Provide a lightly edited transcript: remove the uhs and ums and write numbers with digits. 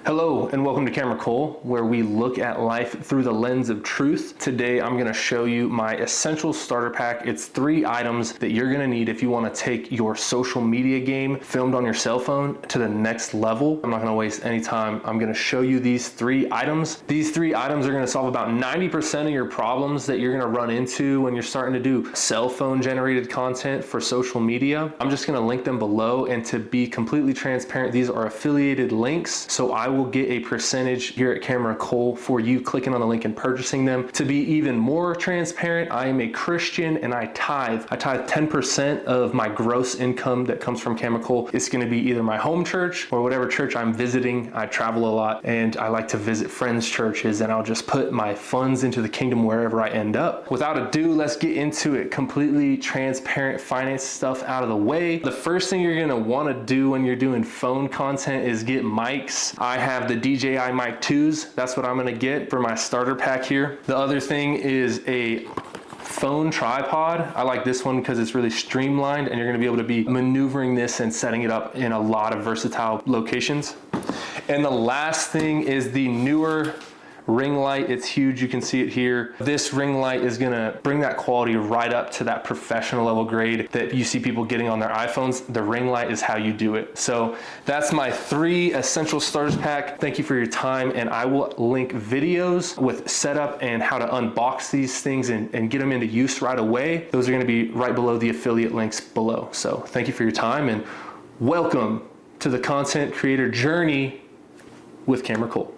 Hello and welcome to Camera Cole, where we look at life through the lens of truth. Today I'm going to show you my essential starter pack. It's 3 items that you're going to need if you want to take your social media game filmed on your cell phone to the next level. I'm not going to waste any time. I'm going to show you these 3 items. These 3 items are going to solve about 90% of your problems that you're going to run into when you're starting to do cell phone generated content for social media. I'm just going to link them below, and to be completely transparent, these are affiliated links, so I will get a percentage here at Camera Cole for you clicking on the link and purchasing them. To be even more transparent, I am a Christian and I tithe 10% of my gross income that comes from Camera Cole. It's going to be either my home church or whatever church I'm visiting. I travel a lot and I like to visit friends' churches, and I'll just put my funds into the kingdom wherever I end up. Without ado, let's get into it. Completely transparent finance stuff out of the way. The first thing you're going to want to do when you're doing phone content is get mics. I have the DJI Mic 2s. That's what I'm going to get for my starter pack here. The other thing is a phone tripod. I like this one because it's really streamlined and you're going to be able to be maneuvering this and setting it up in a lot of versatile locations. And the last thing is the Neewer Ring Light. It's huge. You can see it here. This ring light is going to bring that quality right up to that professional level grade that you see people getting on their iPhones. The ring light is how you do it. So that's my 3 essential starters pack. Thank you for your time, and I will link videos with setup and how to unbox these things and get them into use right away. Those are going to be right below the affiliate links below. So thank you for your time and welcome to the content creator journey with Camera Cole.